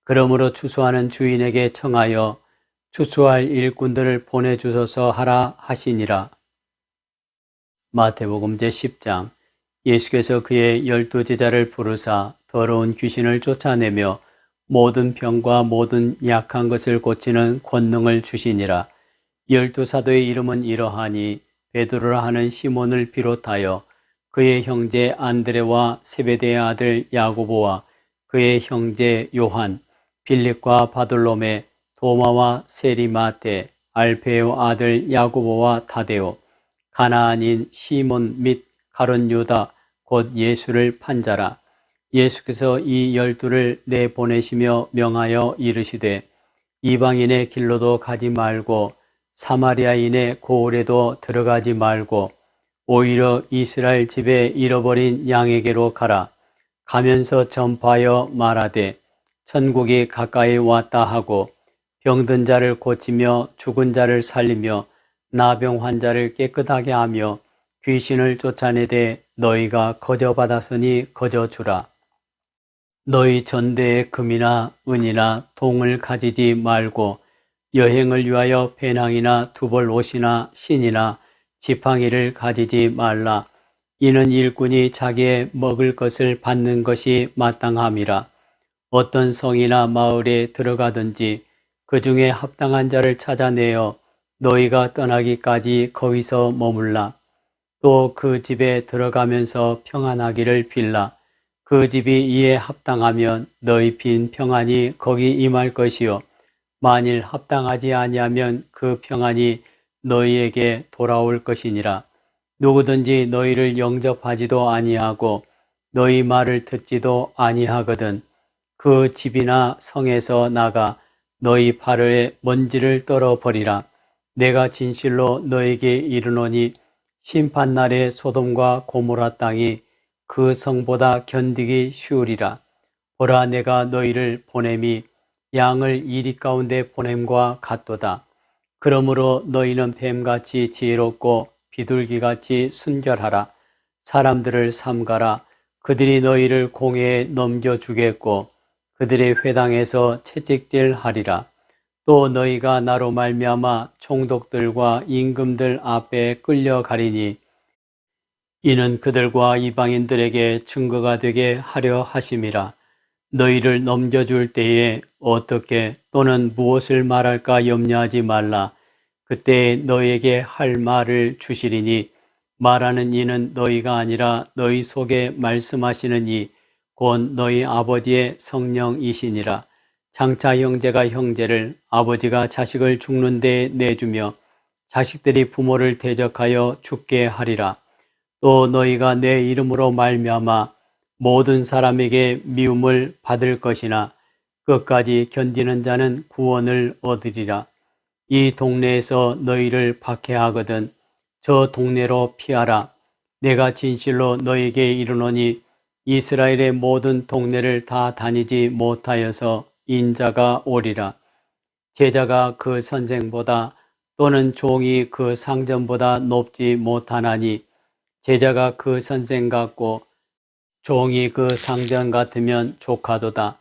S1: 그러므로 추수하는 주인에게 청하여 추수할 일꾼들을 보내주소서 하라 하시니라. 마태복음 제10장. 예수께서 그의 12 제자를 부르사 더러운 귀신을 쫓아내며 모든 병과 모든 약한 것을 고치는 권능을 주시니라. 12 사도의 이름은 이러하니 베드로라 하는 시몬을 비롯하여 그의 형제 안드레와 세베대의 아들 야고보와 그의 형제 요한, 빌립과 바돌로메, 도마와 세리마테, 알페오 아들 야고보와 타데오, 가나안인 시몬 및 가룟 유다 곧 예수를 판 자라. 예수께서 이 12를 내보내시며 명하여 이르시되 이방인의 길로도 가지 말고 사마리아인의 고을에도 들어가지 말고 오히려 이스라엘 집에 잃어버린 양에게로 가라. 가면서 전파하여 말하되 천국이 가까이 왔다 하고 병든 자를 고치며 죽은 자를 살리며 나병 환자를 깨끗하게 하며 귀신을 쫓아내되 너희가 거저 받았으니 거저 주라. 너희 전대에 금이나 은이나 동을 가지지 말고 여행을 위하여 배낭이나 두벌 옷이나 신이나 지팡이를 가지지 말라. 이는 일꾼이 자기의 먹을 것을 받는 것이 마땅함이라. 어떤 성이나 마을에 들어가든지 그 중에 합당한 자를 찾아내어 너희가 떠나기까지 거기서 머물라. 또 그 집에 들어가면서 평안하기를 빌라. 그 집이 이에 합당하면 너희 빈 평안이 거기 임할 것이요 만일 합당하지 아니하면 그 평안이 너희에게 돌아올 것이니라. 누구든지 너희를 영접하지도 아니하고 너희 말을 듣지도 아니하거든 그 집이나 성에서 나가 너희 발에 먼지를 떨어버리라. 내가 진실로 너에게 이르노니 심판날에 소돔과 고모라 땅이 그 성보다 견디기 쉬우리라. 보라 내가 너희를 보냄이 양을 이리 가운데 보냄과 같도다. 그러므로 너희는 뱀같이 지혜롭고 비둘기같이 순결하라. 사람들을 삼가라. 그들이 너희를 공회에 넘겨주겠고 그들의 회당에서 채찍질하리라. 또 너희가 나로 말미암아 총독들과 임금들 앞에 끌려가리니 이는 그들과 이방인들에게 증거가 되게 하려 하심이라. 너희를 넘겨줄 때에 어떻게 또는 무엇을 말할까 염려하지 말라. 그때 너희에게 할 말을 주시리니 말하는 이는 너희가 아니라 너희 속에 말씀하시는 이 곧 너희 아버지의 성령이시니라. 장차 형제가 형제를 아버지가 자식을 죽는 데에 내주며 자식들이 부모를 대적하여 죽게 하리라. 또 너희가 내 이름으로 말미암아 모든 사람에게 미움을 받을 것이나 끝까지 견디는 자는 구원을 얻으리라. 이 동네에서 너희를 박해하거든 저 동네로 피하라. 내가 진실로 너희에게 이르노니 이스라엘의 모든 동네를 다 다니지 못하여서 인자가 오리라. 제자가 그 선생보다 또는 종이 그 상전보다 높지 못하나니 제자가 그 선생 같고 종이 그 상전 같으면 조카도다.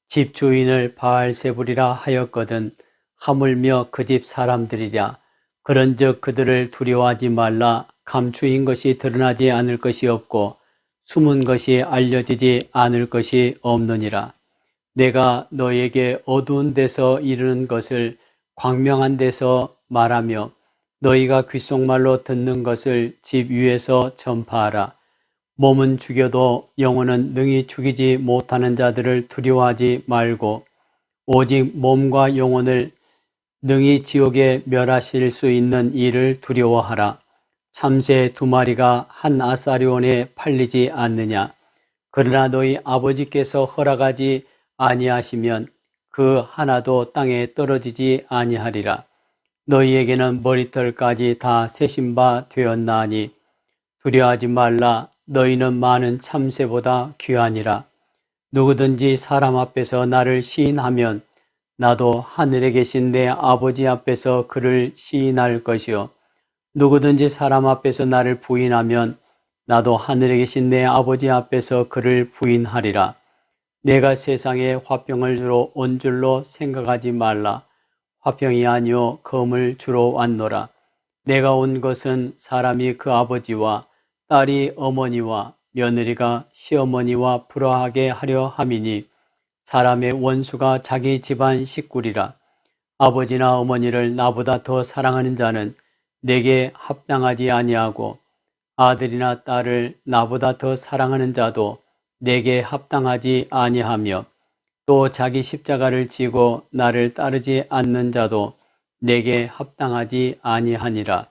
S1: 집 주인을 바알세불이라 하였거든 하물며 그 집 사람들이랴. 그런즉 그들을 두려워하지 말라. 감추인 것이 드러나지 않을 것이 없고 숨은 것이 알려지지 않을 것이 없느니라. 내가 너에게 어두운 데서 이르는 것을 광명한 데서 말하며 너희가 귓속말로 듣는 것을 집 위에서 전파하라. 몸은 죽여도 영혼은 능히 죽이지 못하는 자들을 두려워하지 말고 오직 몸과 영혼을 능히 지옥에 멸하실 수 있는 이를 두려워하라. 참새 2마리가 한 아사리온에 팔리지 않느냐. 그러나 너희 아버지께서 허락하지 아니하시면 그 하나도 땅에 떨어지지 아니하리라. 너희에게는 머리털까지 다 세신 바 되었나니 두려워하지 말라. 너희는 많은 참새보다 귀하니라. 누구든지 사람 앞에서 나를 시인하면 나도 하늘에 계신 내 아버지 앞에서 그를 시인할 것이요 누구든지 사람 앞에서 나를 부인하면 나도 하늘에 계신 내 아버지 앞에서 그를 부인하리라. 내가 세상에 화병을 주러 온 줄로 생각하지 말라. 화병이 아니요 검을 주러 왔노라. 내가 온 것은 사람이 그 아버지와 딸이 어머니와 며느리가 시어머니와 불화하게 하려 함이니 사람의 원수가 자기 집안 식구리라. 아버지나 어머니를 나보다 더 사랑하는 자는 내게 합당하지 아니하고 아들이나 딸을 나보다 더 사랑하는 자도 내게 합당하지 아니하며 또 자기 십자가를 지고 나를 따르지 않는 자도 내게 합당하지 아니하니라.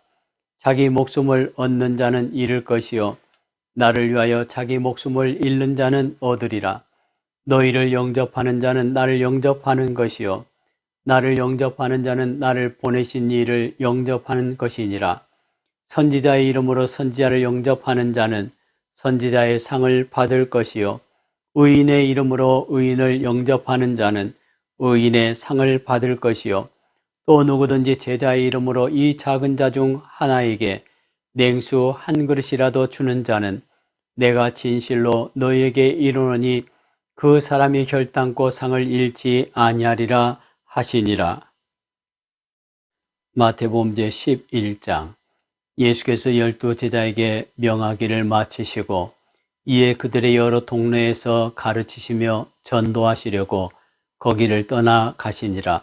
S1: 자기 목숨을 얻는 자는 잃을 것이요 나를 위하여 자기 목숨을 잃는 자는 얻으리라. 너희를 영접하는 자는 나를 영접하는 것이요 나를 영접하는 자는 나를 보내신 이를 영접하는 것이니라. 선지자의 이름으로 선지자를 영접하는 자는 선지자의 상을 받을 것이요 의인의 이름으로 의인을 영접하는 자는 의인의 상을 받을 것이요 또 누구든지 제자의 이름으로 이 작은 자 중 하나에게 냉수 한 그릇이라도 주는 자는 내가 진실로 너희에게 이르노니 그 사람이 결단코 상을 잃지 아니하리라 하시니라. 마태복음 제11장. 예수께서 12 제자에게 명하기를 마치시고 이에 그들의 여러 동네에서 가르치시며 전도하시려고 거기를 떠나 가시니라.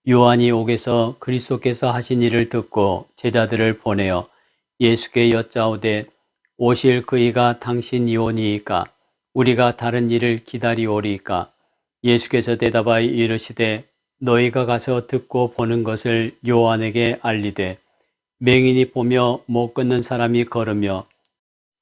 S1: 요한이 옥에서 그리스도께서 하신 일을 듣고 제자들을 보내어 예수께 여짜오되 오실 그이가 당신이오니이까 우리가 다른 일을 기다리오리이까. 예수께서 대답하여 이르시되 너희가 가서 듣고 보는 것을 요한에게 알리되 맹인이 보며 못 걷는 사람이 걸으며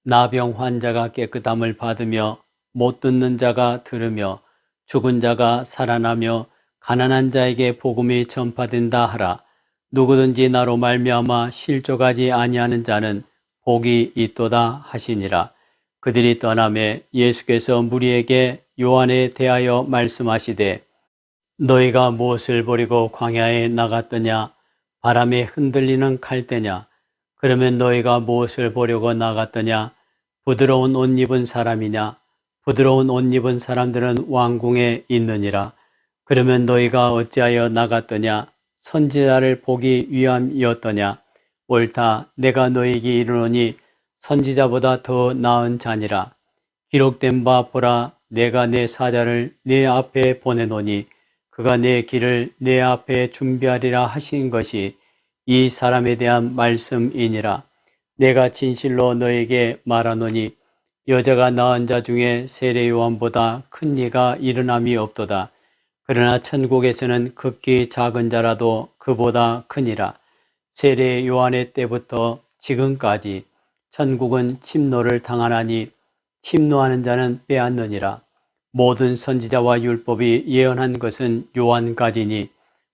S1: 나병 환자가 깨끗함을 받으며 못 듣는 자가 들으며 죽은 자가 살아나며 가난한 자에게 복음이 전파된다 하라. 누구든지 나로 말미암아 실족하지 아니하는 자는 복이 있도다 하시니라. 그들이 떠나매 예수께서 무리에게 요한에 대하여 말씀하시되 너희가 무엇을 버리고 광야에 나갔더냐? 바람에 흔들리는 갈대냐? 그러면 너희가 무엇을 보려고 나갔더냐? 부드러운 옷 입은 사람이냐? 부드러운 옷 입은 사람들은 왕궁에 있느니라. 그러면 너희가 어찌하여 나갔더냐? 선지자를 보기 위함이었더냐? 옳다. 내가 너희에게 이르노니 선지자보다 더 나은 자니라. 기록된 바 보라, 내가 내 사자를 내 앞에 보내노니 그가 내 길을 내 앞에 준비하리라 하신 것이 이 사람에 대한 말씀이니라. 내가 진실로 너에게 말하노니 여자가 낳은 자 중에 세례 요한보다 큰 이가 일어남이 없도다. 그러나 천국에서는 극히 작은 자라도 그보다 크니라. 세례 요한의 때부터 지금까지 천국은 침노를 당하나니 침노하는 자는 빼앗느니라. 모든 선지자와 율법이 예언한 것은 요한까지니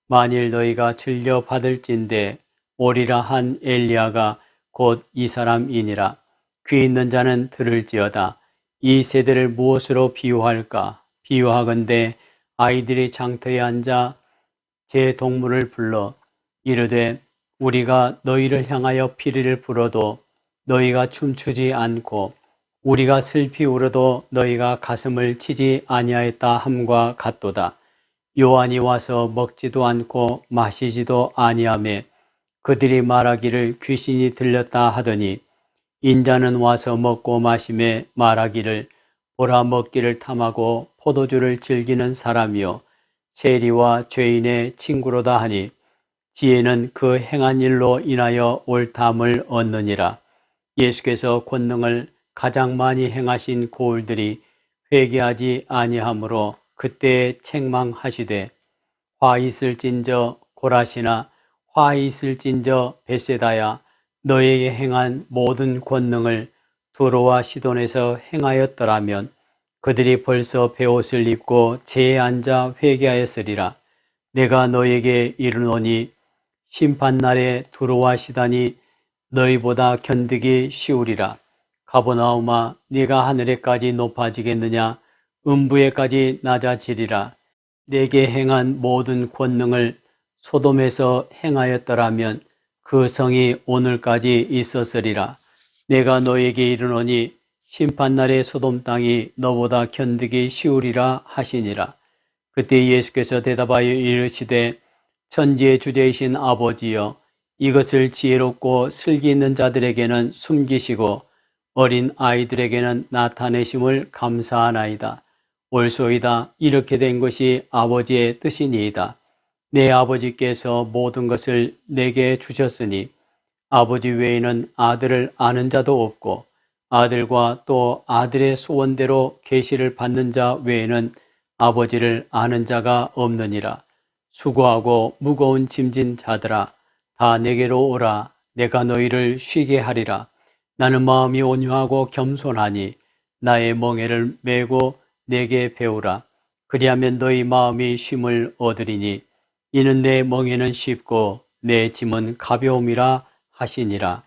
S1: 만일 너희가 즐겨 받을진대 오리라 한 엘리야가 곧 이 사람이니라. 귀 있는 자는 들을지어다. 이 세대를 무엇으로 비유할까? 비유하건대 아이들이 장터에 앉아 제 동물을 불러 이르되 우리가 너희를 향하여 피리를 불어도 너희가 춤추지 않고 우리가 슬피 울어도 너희가 가슴을 치지 아니하였다 함과 같도다. 요한이 와서 먹지도 않고 마시지도 아니하며 그들이 말하기를 귀신이 들렸다 하더니 인자는 와서 먹고 마시며 말하기를 보라 먹기를 탐하고 포도주를 즐기는 사람이요 세리와 죄인의 친구로다 하니 지혜는 그 행한 일로 인하여 옳다함을 얻느니라. 예수께서 권능을 가장 많이 행하신 고을들이 회개하지 아니하므로 그때에 책망하시되 화 있을진저 고라시나 화 있을진저 벳세다야 너에게 행한 모든 권능을 두로와 시돈에서 행하였더라면 그들이 벌써 베옷을 입고 재에 앉아 회개하였으리라. 내가 너에게 이르노니 심판날에 두로와 시단이 너희보다 견디기 쉬우리라. 가버나움아 네가 하늘에까지 높아지겠느냐 음부에까지 낮아지리라. 내게 행한 모든 권능을 소돔에서 행하였더라면 그 성이 오늘까지 있었으리라. 내가 너에게 이르노니 심판날의 소돔 땅이 너보다 견디기 쉬우리라 하시니라. 그때 예수께서 대답하여 이르시되 천지의 주제이신 아버지여 이것을 지혜롭고 슬기 있는 자들에게는 숨기시고 어린 아이들에게는 나타내심을 감사하나이다. 옳소이다. 이렇게 된 것이 아버지의 뜻이니이다. 내 아버지께서 모든 것을 내게 주셨으니 아버지 외에는 아들을 아는 자도 없고 아들과 또 아들의 소원대로 계시를 받는 자 외에는 아버지를 아는 자가 없느니라. 수고하고 무거운 짐진 자들아 다 내게로 오라. 내가 너희를 쉬게 하리라. 나는 마음이 온유하고 겸손하니 나의 멍에를 메고 내게 배우라. 그리하면 너희 마음이 쉼을 얻으리니 이는 내 멍에는 쉽고 내 짐은 가벼움이라 하시니라.